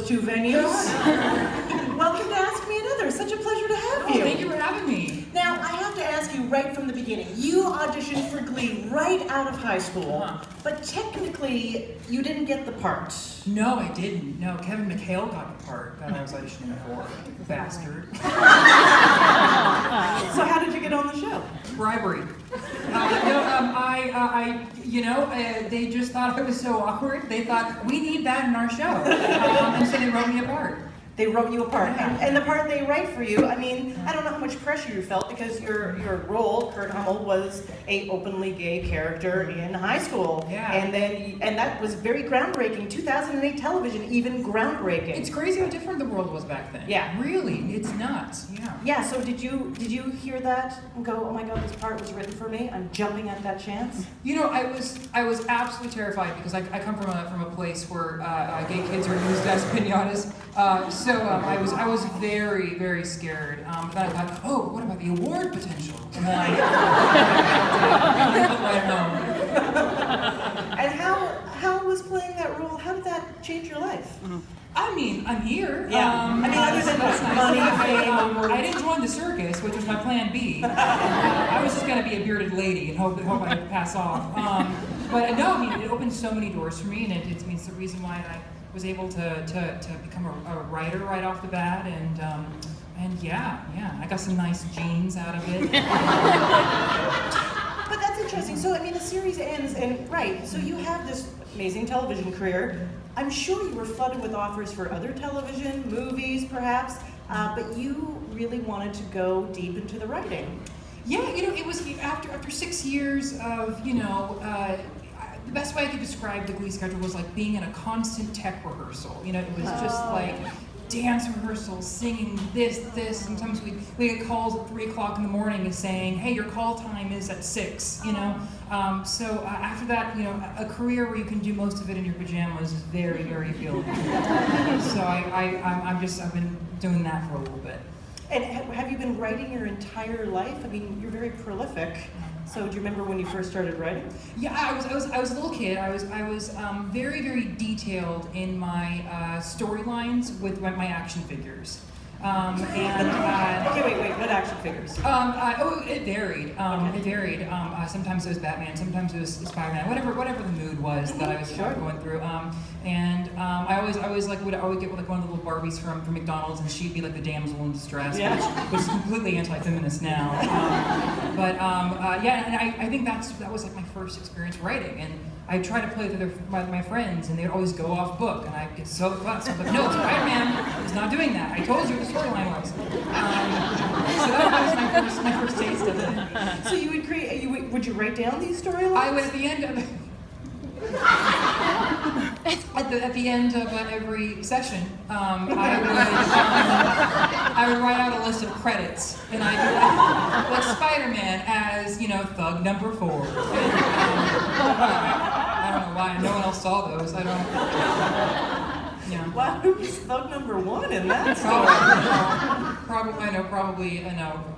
those two venues. Welcome to Ask Me Another. Such a pleasure to have you. Thank you for having me. Now, I have to ask you right from the beginning. You auditioned for Glee right out of high school, but technically, you didn't get the part. No, I didn't. No, Kevin McHale got the part that I was auditioning for. Bastard. So how did you get on the show? Bribery. They just thought I was so awkward. They thought, we need that in our show. And so they wrote me a part. They wrote you a part. And the part they write for you, I mean, I don't know how much pressure you felt because your role, Kurt Hummel, was a openly gay character in high school. Yeah. And that was very groundbreaking. 2008 television, even groundbreaking. It's crazy how different the world was back then. Yeah. Really, it's nuts. Yeah. Yeah, so did you hear that and go, oh my God, this part was written for me? I'm jumping at that chance? You know, I was absolutely terrified because I come from a place where gay kids are used as pinatas. So I was very, very scared. But I thought, oh, what about the award potential? And then And how was playing that role? How did that change your life? I mean, I'm here. Yeah. Other than that's nice. money, I didn't join the circus, which was my plan B. I was just going to be a bearded lady and hope I would pass off. But no, I mean, it opened so many doors for me, and it's the reason why I was able to become a writer right off the bat, and yeah, I got some nice genes out of it. But that's interesting. So, I mean, the series ends, and right, so you have this amazing television career. I'm sure you were flooded with offers for other television, movies, perhaps, but you really wanted to go deep into the writing. Yeah, you know, it was after 6 years of, the best way I could describe the Glee schedule was like being in a constant tech rehearsal. You know, it was just like dance rehearsals, singing this. Sometimes we get calls at 3 o'clock in the morning and saying, hey, your call time is at 6, you know. So after that, you know, a career where you can do most of it in your pajamas is very, very appealing. So I've been doing that for a little bit. And have you been writing your entire life? I mean, you're very prolific. So do you remember when you first started writing? Yeah, I was a little kid. I was very, very detailed in my storylines with my action figures. Okay, wait, what action figures? It varied. It varied. Sometimes it was Batman, sometimes it was Spider-Man, whatever the mood was that I was going through. I would get like one of the little Barbies from McDonald's, and she'd be like the damsel in distress, which is completely anti-feminist now. I think that was like my first experience writing, and I tried to play with my friends, and they'd always go off book, and I'd get so fussed. I'm like, no, Spider-Man is not doing that. I told you what the storyline was. So that was my first taste of it. So you would would you write down these storylines? I would at the end of at the end of every session, I would write out a list of credits, and I like Spider-Man as, you know, thug number 4. I don't know why no one else saw those. I don't. Yeah. Wow, who's thug number 1 in that story? Probably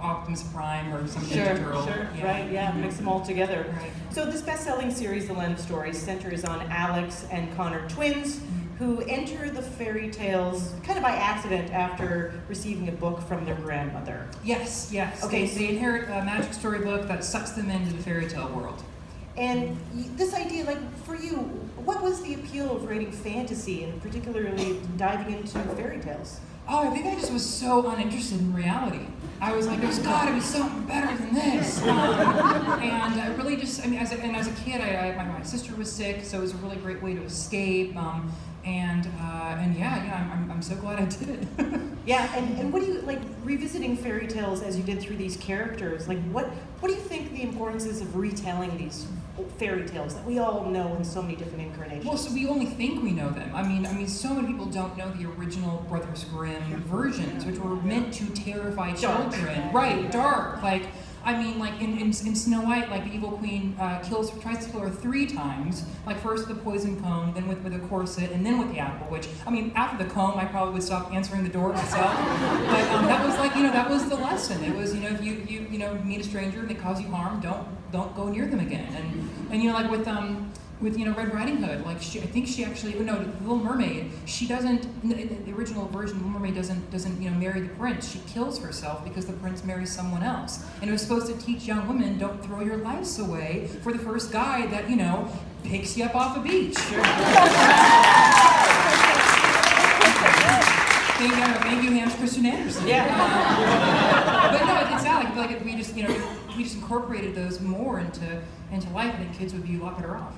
Optimus Prime or some Ninja Turtle. Sure, yeah. Right, yeah, mix them all together. Right. So this best-selling series, The Land of Stories, centers on Alex and Connor, twins, who enter the fairy tales kind of by accident after receiving a book from their grandmother. Yes. Okay, They inherit a magic storybook that sucks them into the fairy tale world. And this idea, like, for you, what was the appeal of writing fantasy and particularly diving into fairy tales? Oh, I think I just was so uninterested in reality. I was like, there's got to be something better than this. And I really just, as a kid, my sister was sick, so it was a really great way to escape. I'm so glad I did it. Yeah, and what do you, like, revisiting fairy tales as you did through these characters, like, what do you think the importance is of retelling these fairy tales that we all know in so many different incarnations? Well, so we only think we know them. I mean, so many people don't know the original Brothers Grimm versions, which were meant to terrify children. Right, dark. Like in Snow White, like the evil queen tries to kill her 3 times. Like first with the poison comb, then with a corset, and then with the apple. Which, I mean, after the comb, I probably would stop answering the door myself. But that was like, that was the lesson. It was, if you meet a stranger and they cause you harm, don't go near them again. And like with with Red Riding Hood. Like I think she actually, no, the Little Mermaid. She doesn't. In the original version, Little Mermaid doesn't marry the prince. She kills herself because the prince marries someone else. And it was supposed to teach young women, don't throw your lives away for the first guy that picks you up off a beach. Thank you, Hans Christian Andersen. Yeah. But no, it's not like if we just incorporated those more into life, I think kids would be a lot better off.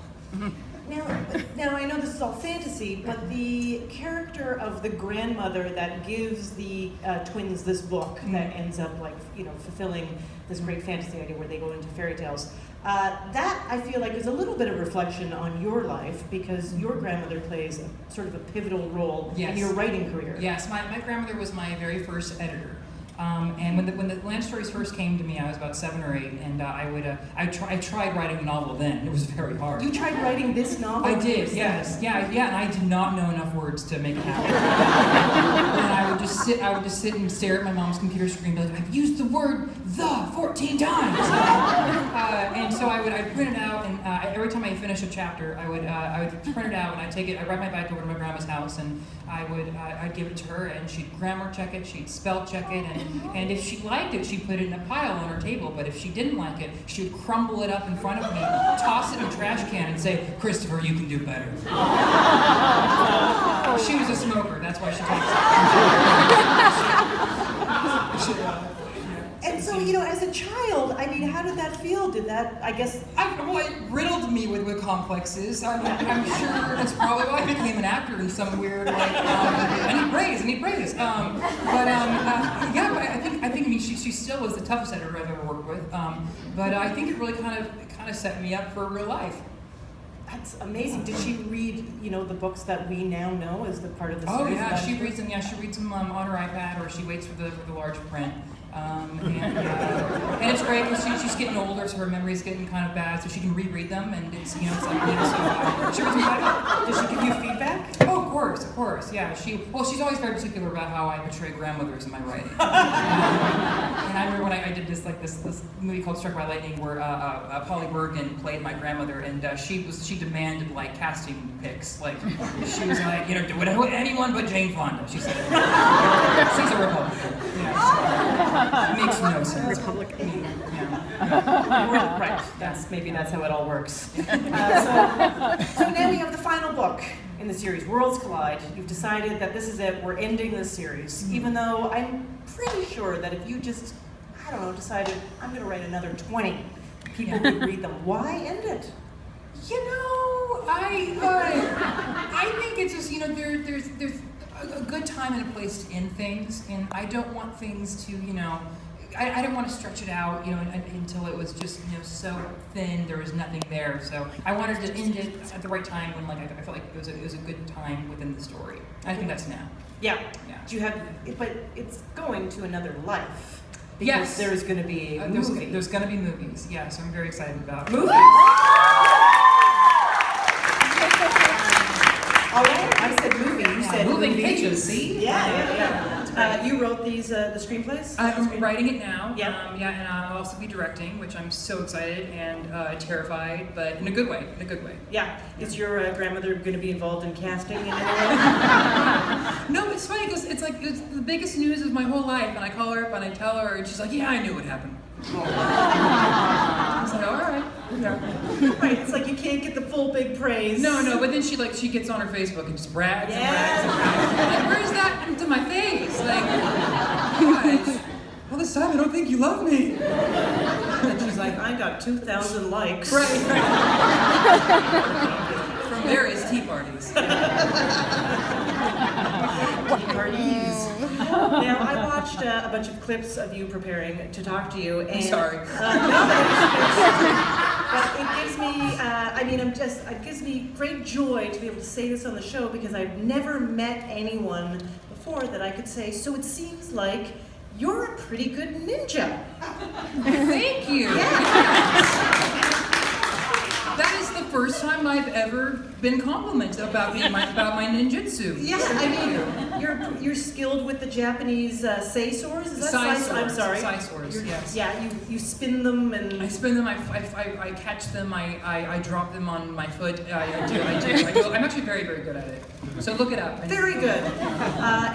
Now I know this is all fantasy, but the character of the grandmother that gives the twins this book that ends up fulfilling this great fantasy idea where they go into fairy tales. That I feel like is a little bit of reflection on your life because your grandmother plays sort of a pivotal role in your writing career. Yes, my grandmother was my very first editor. And when the land stories first came to me, I was about 7 or 8, and I tried writing a novel then. It was very hard. You tried writing this novel? I did, yes, and I did not know enough words to make it happen. And I would just sit and stare at my mom's computer screen, and be like, I've used the word "the" 14 times. And so I'd print it out, and every time I finish a chapter, I would print it out, and I'd ride my bike over to my grandma's house, and I'd give it to her, and she'd grammar check it, she'd spell check it, and if she liked it, she'd put it in a pile on her table, but if she didn't like it, she would crumble it up in front of me, toss it in a trash can, and say, Christopher, you can do better. She was a smoker, that's why she talks. And so, as a child, I mean, how did that feel? Did that, I guess... It riddled me with complexes. I'm sure that's probably why I became an actor in some weird, I need praise. But I think she still was the toughest editor I've ever worked with. But I think it really kind of set me up for real life. That's amazing. Did she read, the books that we now know as the part of the series? Oh yeah, she reads them. Yeah, she reads them on her iPad, or she waits for the large print. And it's great because she's getting older, so her memory's getting kind of bad, so she can reread them, and it's like so she reads them back. Does she give you feedback? Oh, of course, yeah. She's always very particular about how I portray grandmothers in my writing. And I remember when I did this movie called Struck by Lightning, where Polly Bergen played my grandmother, and she demanded casting pics. She was like, do whatever anyone but Jane Fonda. She said, she's a Republican. Yeah, it makes no sense. Republican. Yeah. Right. That's how it all works. So now we have the final book in the series, Worlds Collide. You've decided that this is it. We're ending this series, even though I'm pretty sure that if you just, decided I'm going to write another 20, people would read them. Why end it? I think it's just there's a good time and a place to end things, and I don't want things to I didn't want to stretch it out until it was just so thin there was nothing there. So I wanted to end it at the right time when I felt like it was a good time within the story. I think that's now. Yeah. Do you have? But it's going to another life. Because yes. There's going to be a movie. There's going to be movies. Yeah, so I'm very excited about it. Movies. All right, I said movie. You said moving movies. pictures. See? Yeah. You wrote the screenplays? I'm writing it now. Yeah. And I'll also be directing, which I'm so excited and terrified, but in a good way. Yeah. Is your grandmother going to be involved in casting in any way? No, it's funny because it's the biggest news of my whole life, and I call her up and I tell her, and she's like, "Yeah, I knew what happened." I was like, "All right." Yeah. Right. It's like you can't get the full big praise. No, but then she gets on her Facebook and just brags and Yeah. brags. Where's that into my face? Gosh. Well, this time I don't think you love me. And she's like, I got 2,000 likes. Right. From various tea parties. Parties. Now, I watched a bunch of clips of you preparing to talk to you, and I'm sorry. But it gives me, it gives me great joy to be able to say this on the show because I've never met anyone before that I could say, so it seems like you're a pretty good ninja. Thank you. Yeah. That is the first time I've ever been complimented about about my ninjutsu. Yeah, I mean, you're skilled with the Japanese sei swords. Is that Sai sai? I'm swords, sorry. sai swords, yes. Yeah, you spin them and. I spin them. I catch them. I drop them on my foot. I do. I'm actually very, very good at it. So look it up. Very good.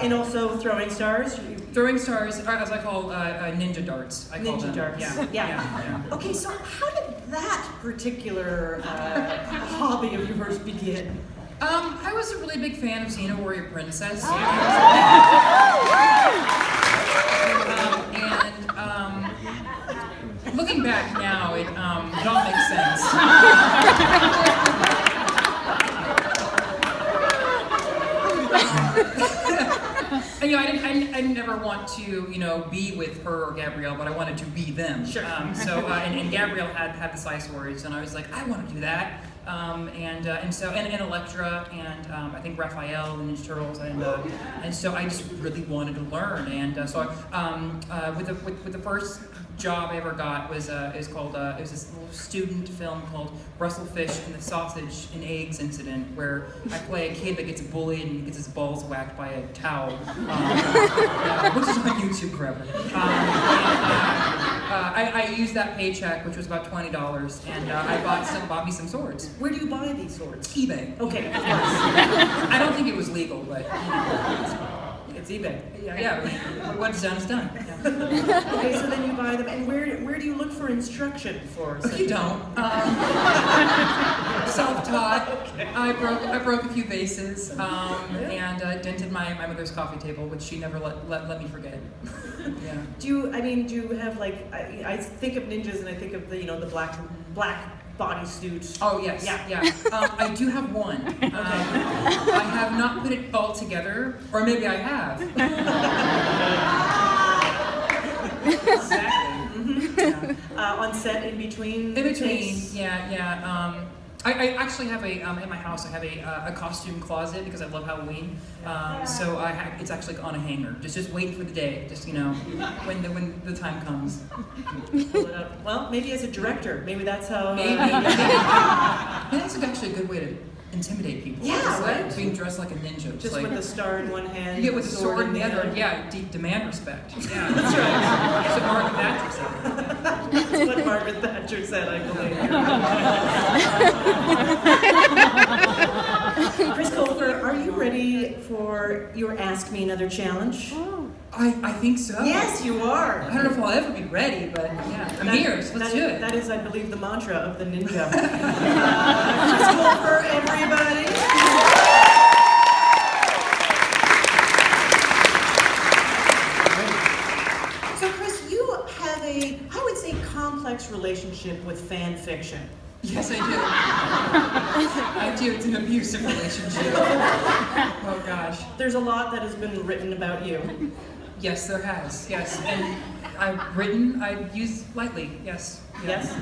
And also throwing stars. Throwing stars, as I call ninja darts. I call Ninja them. darts. Yeah. Okay, so how did that particular hobby of yours begin? I was a really big fan of Xena Warrior Princess. And looking back now, it all makes sense. And, I never want to, be with her or Gabrielle, but I wanted to be them. Sure. And Gabrielle had the Sai swords, and I was like, I want to do that. And Electra, and I think Raphael, the Ninja Turtles, and so I just really wanted to learn. And with the first job I ever got was this little student film called Brussels Fish and the Sausage and Eggs Incident, where I play a kid that gets bullied and gets his balls whacked by a towel, which is on YouTube forever. I used that paycheck, which was about $20, and I bought me some swords. Where do you buy these swords? eBay. Okay, of course. I don't think it was legal, but it's eBay. Yeah. What's done is done. Yeah. Okay, so then you buy them, and where do you look for instruction for? You don't. Self-taught. Okay. I broke a few vases and dented my mother's coffee table, which she never let me forget. Yeah. Do you have like I think of ninjas and I think of the black bodysuit. Oh yes, yeah. I do have one. I have not put it all together, or maybe I have. Exactly. Mm-hmm. Yeah. On set in between. In between, takes? yeah. I actually have in my house. I have a costume closet because I love Halloween. So it's actually on a hanger, just waiting for the day, when the time comes. Pull it up. Well, maybe as a director, maybe that's how. Maybe that's actually a good way to intimidate people. Yeah, just right. Like being dressed like a ninja. Just with the star in one hand. You get with the sword in the other. Yeah, demand respect. Yeah, that's right. That's what Margaret Thatcher said. That's what Margaret Thatcher said, I believe. Chris Colfer, are you ready for your Ask Me Another challenge? I think so. Yes, you are. I don't know if I'll ever be ready, but yeah, I'm here, so let's do it. That is, I believe, the mantra of the ninja. Chris Colfer, everybody. So, Chris, you have I would say, complex relationship with fan fiction. Yes, I do. I do. It's an abusive relationship. Oh gosh. There's a lot that has been written about you. Yes, there has. Yes, and I use lightly. Yes. Yes.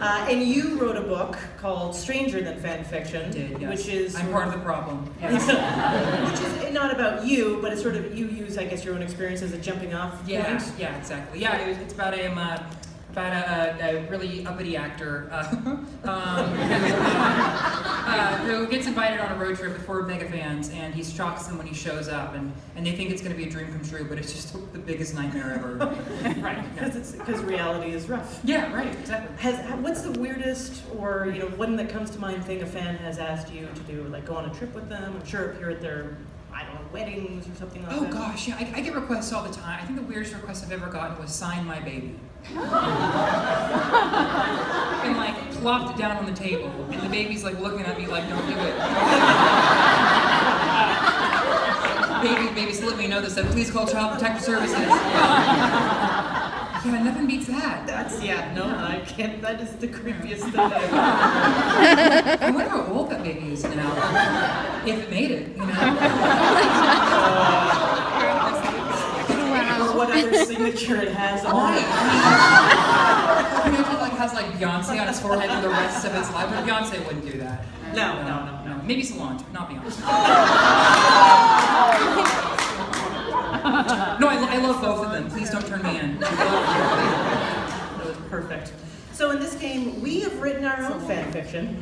And you wrote a book called Stranger Than Fan Fiction. I did, yes. Which is I'm part of the problem. Yes. Which is not about you, but it's sort of you use, I guess, your own experience as a jumping off point. Yeah, exactly. Yeah, it's about a really uppity actor who gets invited on a road trip with 4 mega fans, and he shocks them when he shows up, and they think it's going to be a dream come true, but it's just the biggest nightmare ever. Right, because reality is rough. Yeah, right, exactly. What's the weirdest, or one that comes to mind thing a fan has asked you to do, like go on a trip with them? I'm sure appear at their, I don't know, weddings or something like that. Oh gosh, yeah, I get requests all the time. I think the weirdest request I've ever gotten was sign my baby. And like plopped it down on the table, and the baby's like looking at me like, don't do it. Baby's letting me know this, that please call Child Protective Services. Yeah, nothing beats that. I can't, that is the creepiest thing ever. I wonder how old that baby is now. If it made it, Or what other signature it has on it. It has like Beyonce on his forehead for the rest of its life, but Beyonce wouldn't do that. No. Maybe Solange, but not Beyonce. No, I love both of them. Please don't turn me in. Perfect. So in this game, we have written our own fan fiction.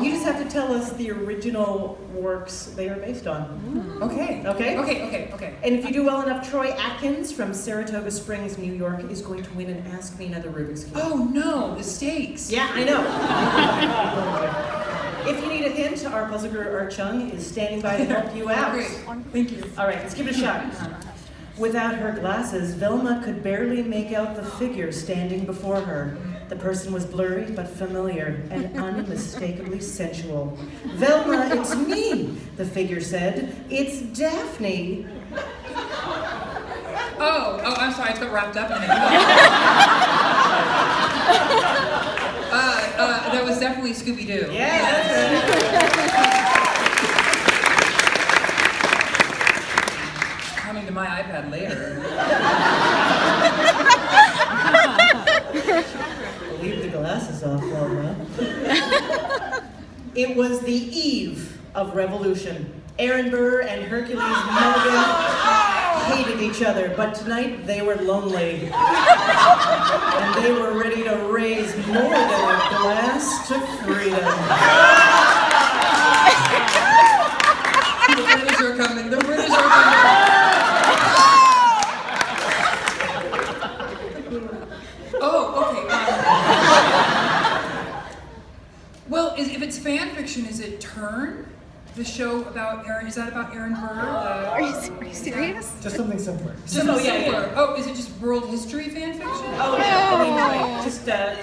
You just have to tell us the original works they are based on. Okay. Okay? Okay. And if you do well enough, Troy Atkins from Saratoga Springs, New York, is going to win an Ask Me Another Rubik's Cube. Oh no, the stakes. Yeah, I know. If you need a hint, our puzzle guru Art Chung is standing by to help you out. Great. Thank you. All right, let's give it a shot. Without her glasses, Velma could barely make out the figure standing before her. The person was blurry but familiar and unmistakably sensual. Velma, it's me, the figure said. It's Daphne. Oh, I'm sorry, I just got wrapped up in it. That was definitely Scooby-Doo. Yeah, that's right. Coming to my iPad later. Leave the glasses off, Velma. It was the eve of revolution. Aaron Burr and Hercules Mulligan hated each other, but tonight they were lonely. And they were ready to raise more than a glass to freedom. The British are coming. The British are coming. Oh, okay. Well, if it's fan fiction, is it Turn? The show about Aaron, is that about Aaron Burr? Are you serious? Just something simpler. Simpler. Yeah. Oh, is it just world history fan fiction? Oh yeah, I mean, like,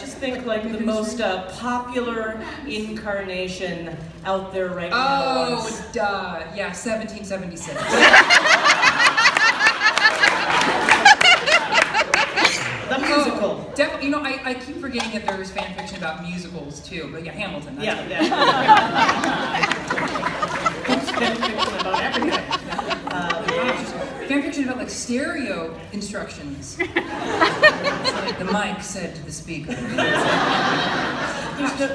just think like the most popular incarnation out there right now. Oh, duh. Yeah, 1776. The musical. Definitely. You know, I keep forgetting that there's fan fiction about musicals too. But yeah, Hamilton. That's Yeah, what yeah. Fan fiction about everything. Fan fiction about like stereo instructions. The mic said to the speaker.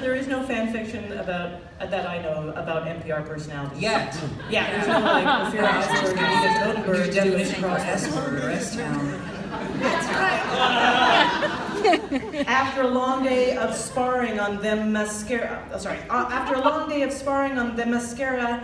There is no fan fiction about that I know about NPR personalities. Yet. Yeah, there's no like Ophira Eisenberg and Edith Your Totenberg doing definition for cross. S-word or S-town. After a long day of sparring on the mascara, after a long day of sparring on the mascara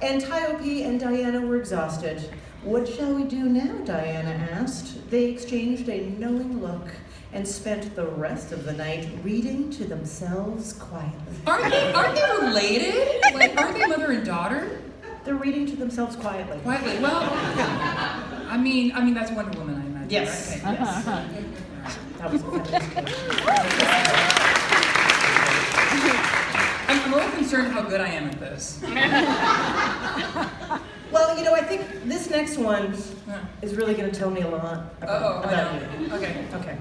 Antiope and Diana were exhausted. What shall we do now? Diana asked. They exchanged a knowing look and spent the rest of the night reading to themselves quietly. Aren't they related? Like, aren't they mother and daughter? They're reading to themselves quietly. Quietly. Well, I mean that's Wonder Woman, I imagine. Yes. Right? Okay. Yes. That was a feminist I'm a little concerned how good I am at this. Well, you know, I think this next one Yeah. is really going to tell me a lot I about know. you. Okay. Okay.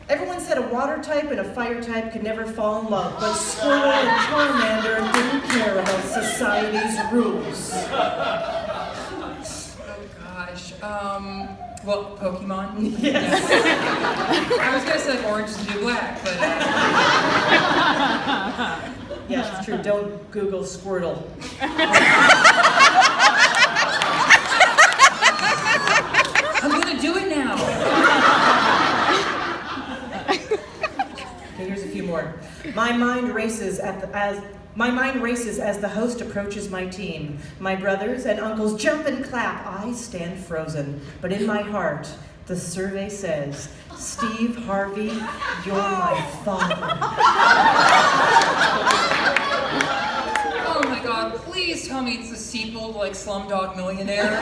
Everyone said a water type and a fire type could never fall in love, but Squirtle and Charmander didn't care about society's rules. Oh gosh. Well, Pokemon. Yes. I was gonna say orange is the new black, but Yes, it's true. Don't Google Squirtle. I'm gonna do it now. Okay, here's a few more. My mind races as the host approaches my team. My brothers and uncles jump and clap. I stand frozen. But in my heart, the survey says, Steve Harvey, you're my father. Oh my god, please tell me it's a sequel to like Slumdog Millionaire.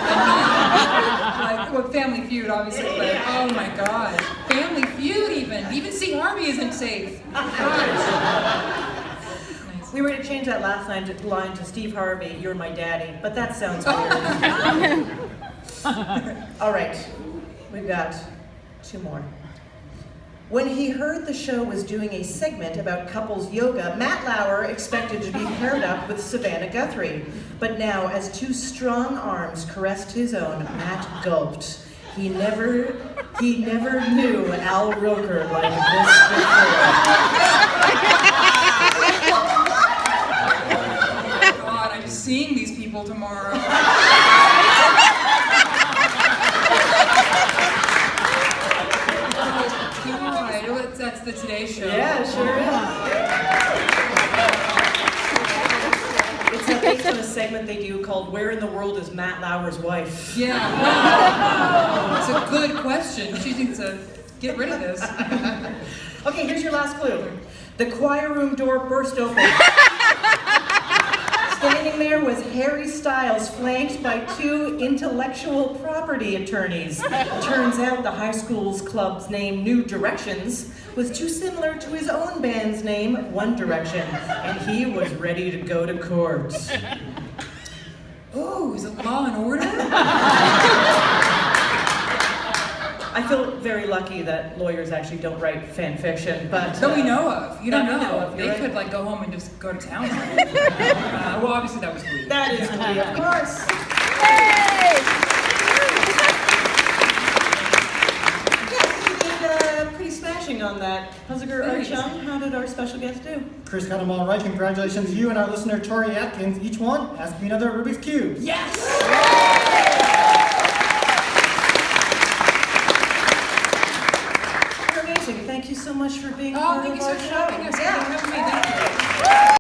Like, well, Family Feud, obviously, but oh my god. Family Feud even Steve Harvey isn't safe. Gosh. We were going to change that last line to Steve Harvey, you're my daddy, but that sounds weird. All right, we've got two more. When he heard the show was doing a segment about couples yoga, Matt Lauer expected to be paired up with Savannah Guthrie. But now, as two strong arms caressed his own, Matt gulped. He never knew Al Roker like this before. God, I'm seeing these people tomorrow. Today show. Yeah, it sure is. It's based on a segment they do called "Where in the World is Matt Lauer's Wife?" Yeah. Wow. It's a good question. She needs to get rid of this. Okay, here's your last clue. The choir room door burst open. Standing there was Harry Styles, flanked by two intellectual property attorneys. Turns out the high school's club's name, New Directions, was too similar to his own band's name, One Direction, and he was ready to go to court. Oh, is it Law and Order? I feel very lucky that lawyers actually don't write fan fiction, but... That we know of. You don't that we know know. of, They you're could right. like go home and just go to town on it. Well, obviously that was Glee. That is Glee, of course. Yes, you did pretty smashing on that. Puzzler Thanks. Archung, how did our special guest do? Chris got them all right. Congratulations to you and our listener, Tori Atkins. Each one ask me another Rubik's Cube. Yes! You're amazing. Thank you so much for being Oh, part thank of you so our much for show. having us. Yeah. Thank you for having me. Thank you.